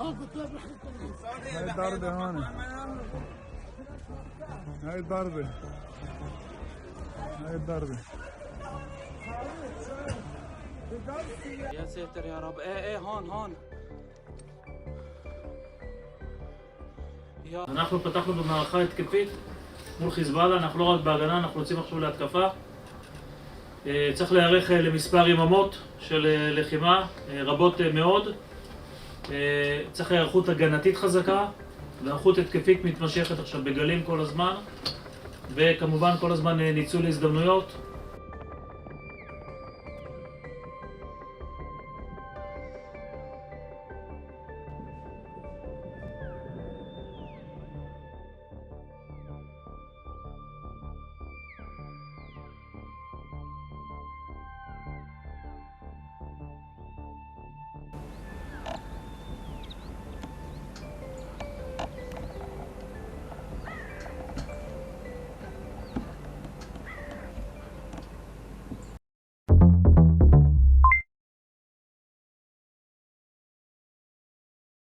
هاي ضربة هون، هاي ضربة، هاي ضربة. يا ساتر يا رب. ايه هون אנחנו פתחנו במערכה התקפית מול חיזבאללה, אנחנו לא רק בהגנה, אנחנו יוצאים עכשיו להתקפה. צריך להיערך למספר יממות של לחימה, רבות מאוד. צריך היערכות הגנתית חזקה, והיערכות התקפית מתמשכת עכשיו בגלים כל הזמן, וכמובן כל הזמן ניצול הזדמנויות.